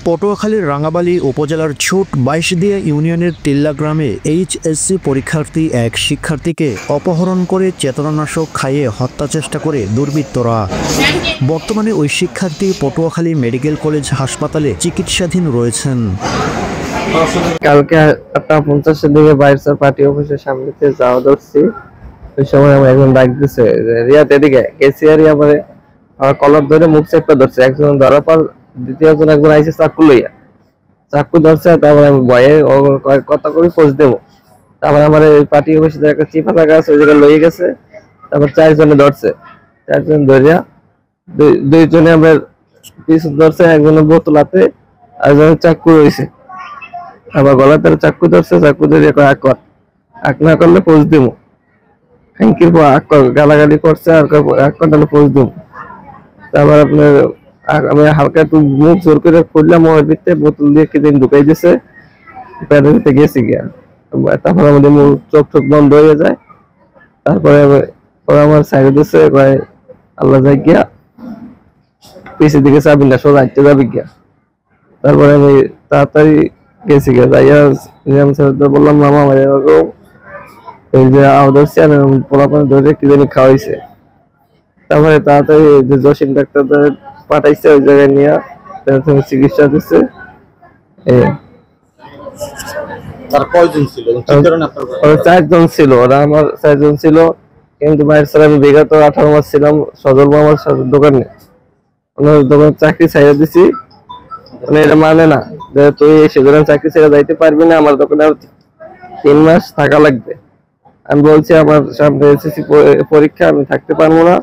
পটুয়াখালীর রাঙাবালী উপজেলার ছোট বাইশদিয়া ইউনিয়নের টিল্লা গ্রামে এইচএসসি পরীক্ষার্থী এক শিক্ষার্থীকে অপহরণ করে চেতনানাশক খাইয়ে হত্যা চেষ্টা করে দুর্বৃত্তরা। বর্তমানে ওই শিক্ষার্থী পটুয়াখালী মেডিকেল কলেজ হাসপাতালে চিকিৎসাধীন রয়েছেন। কালকে 8:50 দিকে বাইরের পার্টি অফিসের সামনে যাওয়া ধরছি। ওই সময় আমার একজন ডাক দিছে রিয়াদ এদিকে কেসিআরই আমার কলার ধরে মুখ চেপে ধরছে। একজন ধরার পর দ্বিতীয় জন একজন আইসে চাকু লইয়া চাকু ধরছে। তারপরে আমি ভয়ে কথা করে পোস্ট দেবো। তারপরে আমার পার্টি অফিসে একটা চিপা থাকা আছে ওই জায়গায় লইয়ে গেছে। তারপর 4 জনে ধরছে। 4 জন ধরিয়া দুইজনে আমার পিছু ধরছে, একজনের বোতল হাতে আর একজনের চাকু রয়েছে। আবার গলাতে চাকু ধরছে, চাকু ধরিয়ে আক না করলে পোস্ট দিব। থ্যাংকির পর গালাগালি করছে আর এক করলে পোস্ট দিব। তারপর আপনার আমি হালকা একটু মুখ জোর করে খুললাম, ওর ভিতরে বোতল দিয়ে কেদিন ঢুকাই দিছে, প্যাডের ভিতরে গেছি গিয়া। তারপর আমাদের মুখ চোখ বন্ধ হয়ে যায়। তারপরে আমার সাইড দিচ্ছে আল্লাহ যাই গিয়া পিছের দিকে চাবি না, সোজা হাঁটতে যাবি গিয়া। তারপরে আমি তাড়াতাড়ি গেছি গিয়া, যাইয়া নিজাম স্যারদের বললাম মামা আমার এরকম এই যে ধরছি আর পোলাপান ধরে কি জানি খাওয়াইছে। তারপরে তাড়াতাড়ি যে জসিম ডাক্তারদের পাঠাইছে, ওই জায়গায় নিয়ে চিকিৎসা দিচ্ছে। চারজন ছিল, ওরা আমার 4 জন ছিল। কিন্তু বাইরে স্যার আমি বিগত 18 মাস ছিলাম সজল মামার দোকানে, ওনার দোকানে চাকরি ছাইড়া দিছি। মানে এটা মানে না যে তুই সেজন্য চাকরি ছেড়ে যাইতে পারবি না, আমার দোকানে 3 মাস থাকা লাগবে। আমি বলছি আমার সামনে এসএসসি পরীক্ষা, আমি থাকতে পারবো না,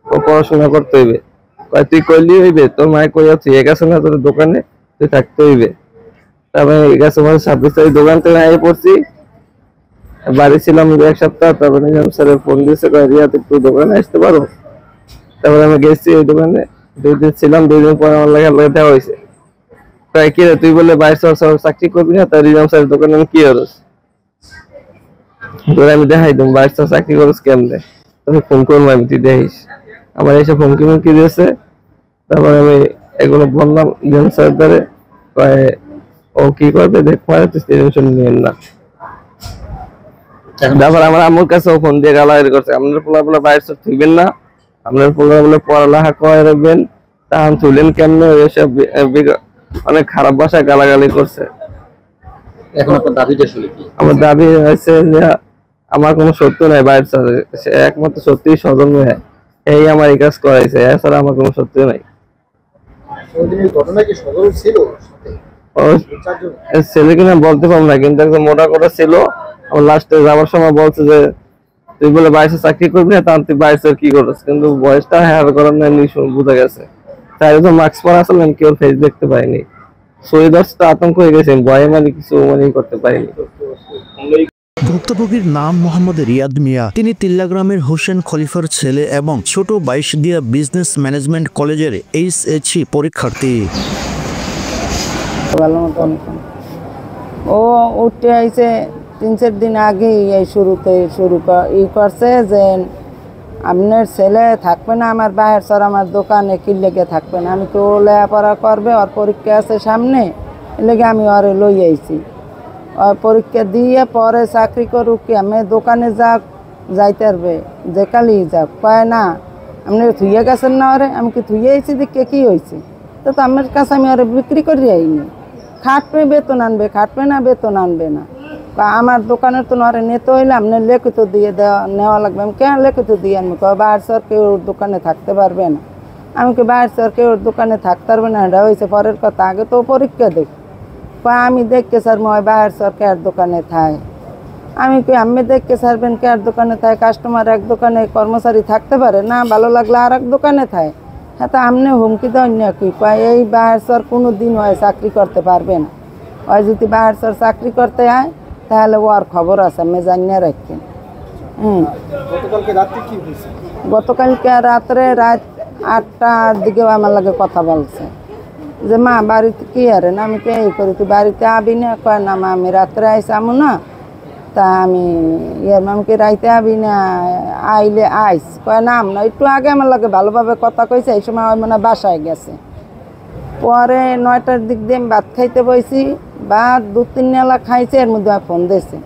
ও পড়াশোনা করতে হইবে। তুই করলি হইবে, তোর মায় কইয়া তুই গেছে না তোর দোকানে, তুই থাকতে হইবে। তারপরে গেছে 26 তারিখ দোকান থেকে আগে পড়ছি, বাড়ি ছিলাম 1 সপ্তাহ। তারপরে নিজাম স্যারের ফোন দিয়েছে রিয়াদ একটু দোকানে আসতে পারো। তারপরে আমি গেছি ওই দোকানে, 2 দিন ছিলাম। 2 দিন পর আমার লাগে দেওয়া হয়েছে প্রায় কি তুই বলে 22 চাকরি করবি না, তার নিজাম স্যারের দোকানে আমি কি করস তোর আমি দেখাই তুমি 22 চাকরি করস কেমনে, তুমি ফোন করবো আমি, তুই দেখিস। আমার এসে ফোনকি মুমকি দিয়েছে। তারপরে আমি এগুলো বললাম নিজাম স্যার দ্বারে, ও কি করবে দেখ, তুই টেনশন নিয়েন না। তারপর আমার আম্মুর কাছে ফোন দিয়ে গালাগালি করছে, আপনার পোলা বাইরে তুলবেন না, আপনার পোলা পড়ালেখা করে রাখবেন, তাহলে তুলেন কেমনে, এসব অনেক খারাপ ভাষায় গালাগালি করছে। এখন আপনার দাবিটা শুনে কি? আমার দাবি হয়েছে যে আমার কোনো সত্য নাই, বাইরে একমাত্র সত্যি সজল মেয়ে, এই আমার এই কাজ করাইছে, এছাড়া আমার কোনো সত্য নাই। ছেলে কিনা বলতে পারবো না, কিন্তু একদম মোটা কথা ছিল। আমার লাস্টে যাওয়ার সময় বলছে যে তুই বলে 22 চাকরি করবি না, তাহলে তুই 22 কি করছ, কিন্তু বয়সটা হেয়ার করার নাই বোঝা গেছে। তাই তো মাস্ক পরা আসলে আমি কেউ ফেস দেখতে পাইনি। শহীদটা আতঙ্ক হয়ে গেছে, ভয়ে মানে কিছু করতে পারিনি। ভুক্তভোগীর নাম মোহাম্মদ রিয়াদ মিয়া। তিনি তিল্লা গ্রামের হোসেন খলিফার ছেলে এবং ছোট বাইশদিয়া বিজনেস ম্যানেজমেন্ট কলেজের এইচএসসি পরীক্ষার্থী। ও উঠে আইছে 3-4 দিন আগেই এই শুরু করছে যে আপনার ছেলে থাকবে না আমার বাইরের স্যার আমার দোকানে, কি লেগে থাকবে না, আমি তো লেখাপড়া করবে, ওর পরীক্ষা আছে সামনে, লেগে আমি ওরে লই আইছি। ওর পরীক্ষা দিয়ে পরে চাকরি করুক, কি আমি দোকানে যাইতে পারবে, যে কালি যাক, পায় না আপনি থুইয়ে গেছেন না ওরে, আমি কি থুইয়ে আইছি দেখে কি হয়েছে, তো আমার কাছে আমি ওরে বিক্রি করে আইনি। খাটবে বেতন আনবে, খাটবে না বেতন আনবে না। আমার দোকানের তো নরে নিতে হইলে আপনার লেখিত দিয়ে নেওয়া লাগবে। আমি কেন লেখিত দিয়ে আনবো, বাইরের স্যার কেউ ওর দোকানে থাকতে পারবে না। আমি কি বাইরের স্যার কেউ ওর দোকানে থাকতে পারবে না, এটা হয়েছে পরের কথা, আগে তো পরীক্ষা দেখ। আমি দেখকে স্যার মই বাইরের স্যার কেয়ার দোকানে থাই, আমি কি আমি দেখকে সারবেন কেয়ার দোকানে থাই, কাস্টমার এক দোকানে কর্মচারী থাকতে পারে না, ভালো লাগলে আর এক দোকানে থাই। হ্যাঁ, তা আপনি হুমকি দেন না কি এই বাইরের স্যার কোনো দিন হয় চাকরি করতে পারবে না, ওই যদি বাইরের স্যার চাকরি করতে হয় তাহলে ওর খবর আছে, আমি জানিয়ে রাখেন। গতকালকে রাত্রে রাত 8টার দিকে আমার লাগে কথা বলছে যে মা বাড়িতে কি আরে না, আমি কে এই করি, তুই বাড়িতে আবি না, কয় না মা আমি রাত্রে আইসি আমু না, তা আমি মামকে রাইতে আবি না, আইলে আইস, কয় না না একটু আগে আমার লাগে ভালোভাবে কথা কইছে, এই সময় মানে বাসায় গেছে। পরে 9টার দিক দিয়ে আমি ভাত খাইতে বসি, ভাত 2-3 নেলা খাইছে, এর মধ্যে ফোন দিয়েছে,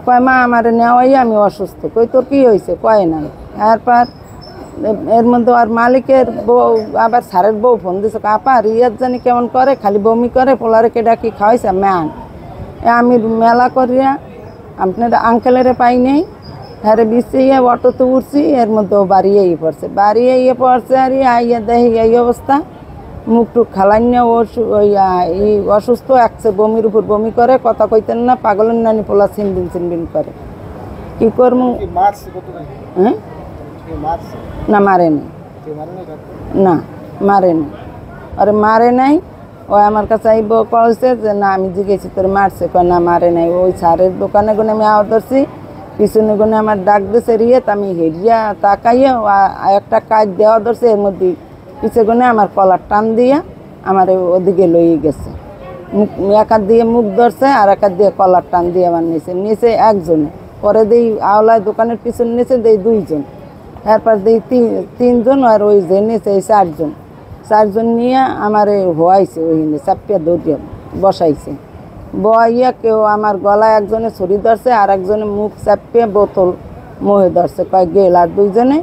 কয় মা আমার নেওয়াই আমি অসুস্থ। কই তোর কী হয়েছে? কয় নাই। এরপর এর মধ্যে আর মালিকের বউ আবার স্যারের বউ ফোন দিয়েছে, আপা রিয়াদ জানি কেমন করে, খালি বমি করে, পোলারে কেডা কি খাওয়াইছে ম্যান। আমি মেলা করিয়া আপনার আঙ্কেলেরে পাই নেই, হ্যাঁ বিছিয়ে অটোতে উঠছি, এর মধ্যেও বাড়িয়েই পড়ছে আর আইয়া দেখি এই অবস্থা, মুখ টুক খালাইনে ওই অসুস্থ, একসে বমির উপর বমি করে, কথা কইতেন না, পাগলের নানি পোলা চিনবিন করে। কি করবো? হ্যাঁ না মারেনি, না মারেনি, আরে মারে নাই। ও আমার কাছে আইব কলছে যে না আমি জিজ্ঞেসি তোর মারছে, কয় না মারে নাই। ওই সারের দোকানে গুনে আমি আওয়াজ ধরছি, পিছনে গুনে আমার ডাক দিছে রিয়েত, আমি হেরিয়া তাকাইয়া একটা কাজ দেওয়া ধরছে, এর মধ্যে পিছে গুনে আমার কলার টান দিয়া আমার ওদিকে লইয়ে গেছে, মুখ এক হাত দিয়ে মুখ ধরছে আর এক হাত দিয়ে কলার টান দিয়ে আমার নিচে একজনে, পরে দেই আওলায় দোকানের পিছনে নিচে দেই 2জন, এরপর দেই 3জন, আর ওই যে নিচে এই 4জন নিয়ে আমার হওয়াইছে, ওই চাপিয়া দৌড়িয়া বসাইছে, বইয়া কেউ আমার গলায় একজনে ছুরি ধরছে, আর একজনে মুখ চাপিয়ে বোতল মহে ধরছে, কয় গেল, আর 2জনে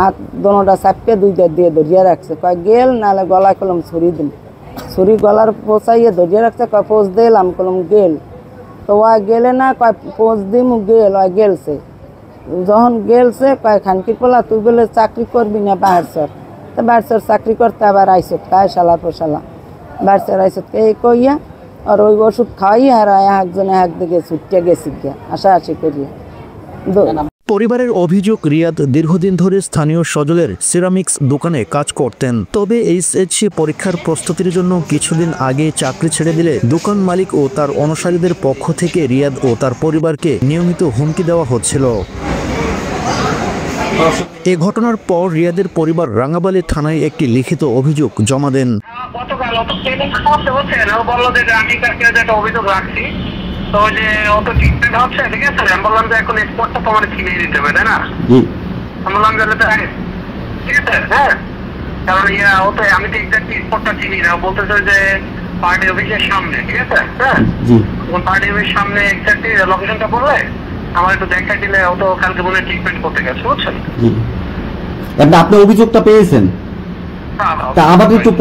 আর দোনোটা চাপিয়ে 2টা দিয়ে ধরিয়া রাখছে, কয় গেল, নাহলে গলায় কলম ছুরি দিন, ছুরি গলার পোঁচাইয়ে ধরিয়া রাখছে, কয় পোঁচ দিলাম, কলম গেল, তো ওই গেলে না, কয় পোঁচ দিমু গেল, ওই গেলছে, যখন গেলছে কয় খানকির পোলা তুই বলে চাকরি করবি না বাহারসর, তো বাহারসর চাকরি করতে আবার আইসত খায় শালা পোশালা, বাহারসর আইসত এই কইয়া আর ওই ওষুধ খাওয়াই আর একজনে একদিকে ছুটিয়া গেছি গিয়া আশাআশি করিয়া। পরিবারের অভিযোগ, রিয়াদ দীর্ঘদিন ধরে স্থানীয় সজলের সিরামিক্স দোকানে কাজ করতেন। তবে এইচএসসি পরীক্ষার প্রস্তুতির জন্য কিছুদিন আগে চাকরি ছেড়ে দিলে দোকান মালিক ও তার অনুসারীদের পক্ষ থেকে রিয়াদ ও তার পরিবারকে নিয়মিত হুমকি দেওয়া হচ্ছিল। এ ঘটনার পর রিয়াদের পরিবার রাঙ্গাবালী থানায় একটি লিখিত অভিযোগ জমা দেন। গতকাল অত ট্রেনিং করতে হচ্ছে না, ও বললো যে আমি কাছে একটা অভিযোগ রাখছি, তো যে অত ট্রিটমেন্ট হচ্ছে, ঠিক আছে, আমি বললাম যে এখন স্পটটা তোমার ছিনিয়ে দিতে হবে, তাই না? আমি বললাম যে ঠিক আছে, হ্যাঁ, কারণ ওতে আমি তো এক্সাক্টলি স্পটটা চিনি না, বলতেছে যে পার্টি অফিসের সামনে, ঠিক আছে, হ্যাঁ, পার্টি অফিসের সামনে এক্সাক্টলি লোকেশনটা বললে আমার একটু দেখা দিলে, ও তো কালকে মনে ট্রিটমেন্ট করতে গেছে, বুঝছেন? আপনি অভিযোগটা পেয়েছেন, তা আমাদের একটু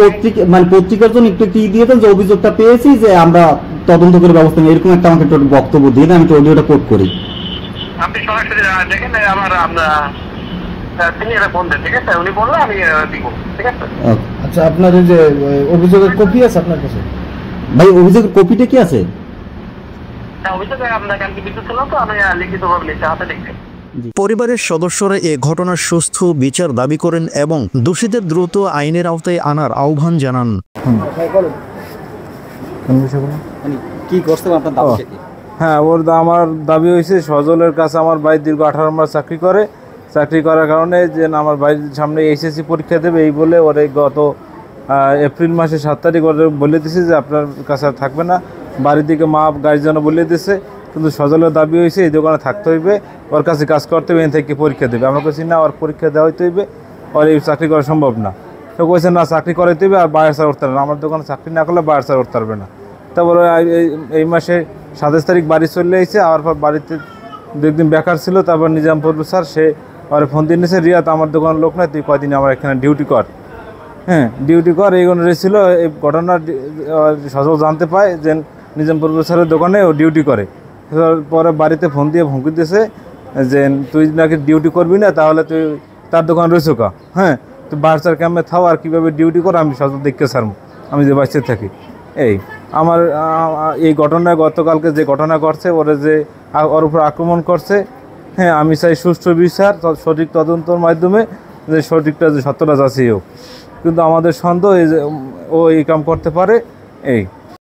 পত্রিকার জন্য একটু কি দিয়ে দেন যে অভিযোগটা পেয়েছি, যে আমরা তদন্ত করে ব্যবস্থা নিই, এরকম একটা আমাকে একটু বক্তব্য দিয়ে দেন, আমি তো অডিওটা কোট করি। আপনি সরাসরি দেখেন, আমরা তিনি এটা ফোন দেন, ঠিক আছে, উনি বললে আমি দিব, ঠিক আছে। আচ্ছা, আপনার এই যে অভিযোগের কপি আছে আপনার কাছে? ভাই অভিযোগের কপিটা কি আছে? অভিযোগে আপনার কালকে বিদ্যুৎ ছিল, তো আমি লিখিতভাবে লিখতে হাতে লিখতে। পরিবারের সদস্যরা এ ঘটনার সুষ্ঠু বিচার দাবি করেন এবং দোষীদের দ্রুত আইনের আওতায় আনার আহ্বান জানান। কি করতে আপনার দাবি? হ্যাঁ, আমার দাবি হয়েছে সজলের কাছে আমার ভাই দীর্ঘ 18 মাস চাকরি করার কারণে যে আমার ভাইয়ের সামনে এইচএসসি পরীক্ষা দেবে এই বলে ওরে গত এপ্রিল মাসে 7 তারিখ ওরে বলে দিয়েছে যে আপনার কাছে আর থাকবে না, বাড়ির দিকে মা গাড়ির জন্য বলে দিয়েছে, কিন্তু সজলের দাবি হয়েছে এই দোকানে থাকতে হইবে, ওর কাছে কাজ করতে হবে, এখান থেকে পরীক্ষা দেবে। আমরা কাছে না, ওর পরীক্ষা দেওয়া হইতে হইবে, ওর এই চাকরি করা সম্ভব না। তো কইছে না, চাকরি করাইতে হবে আর বাইরে ছাড়া উঠতে পারবে না, আমার দোকানে চাকরি না করলে বাইরে ছাড়া উঠতে পারবে না। তারপরে এই মাসে 27 তারিখ বাড়ি চলে এসেছে, আবার পর বাড়িতে 2 দিন বেকার ছিল, তারপর নিজামপুর স্যার সে আর ফোন দিয়ে নিয়েছে, রিয়াদ আমার দোকানের লোক নয়, তুই কয়দিন আমার এখানে ডিউটি কর, হ্যাঁ ডিউটি কর, এইগুলো ছিল। এই ঘটনা সজল জানতে পায় যে নিজামপুর স্যারের দোকানে ও ডিউটি করে, পরে বাড়িতে ফোন দিয়ে হুমকি দিয়েছে যে তুই নাকি ডিউটি করবি না, তাহলে তুই তার দোকান রয়েছে কা, হ্যাঁ তুই বাচ্চার ক্যাম্পে থাও, আর কীভাবে ডিউটি করো আমি সজল দেখতে ছাড়ব, আমি যে বাচ্চা থাকি। আমার এই ঘটনায় গতকালকে যে ঘটনা করছে, ওর উপর আক্রমণ করছে, হ্যাঁ আমি চাই সুষ্ঠু বিচার, সঠিক তদন্তের মাধ্যমে যে সত্যটা যাচাই হোক, কিন্তু আমাদের সন্দেহ এই যে ও এই কাম করতে পারে।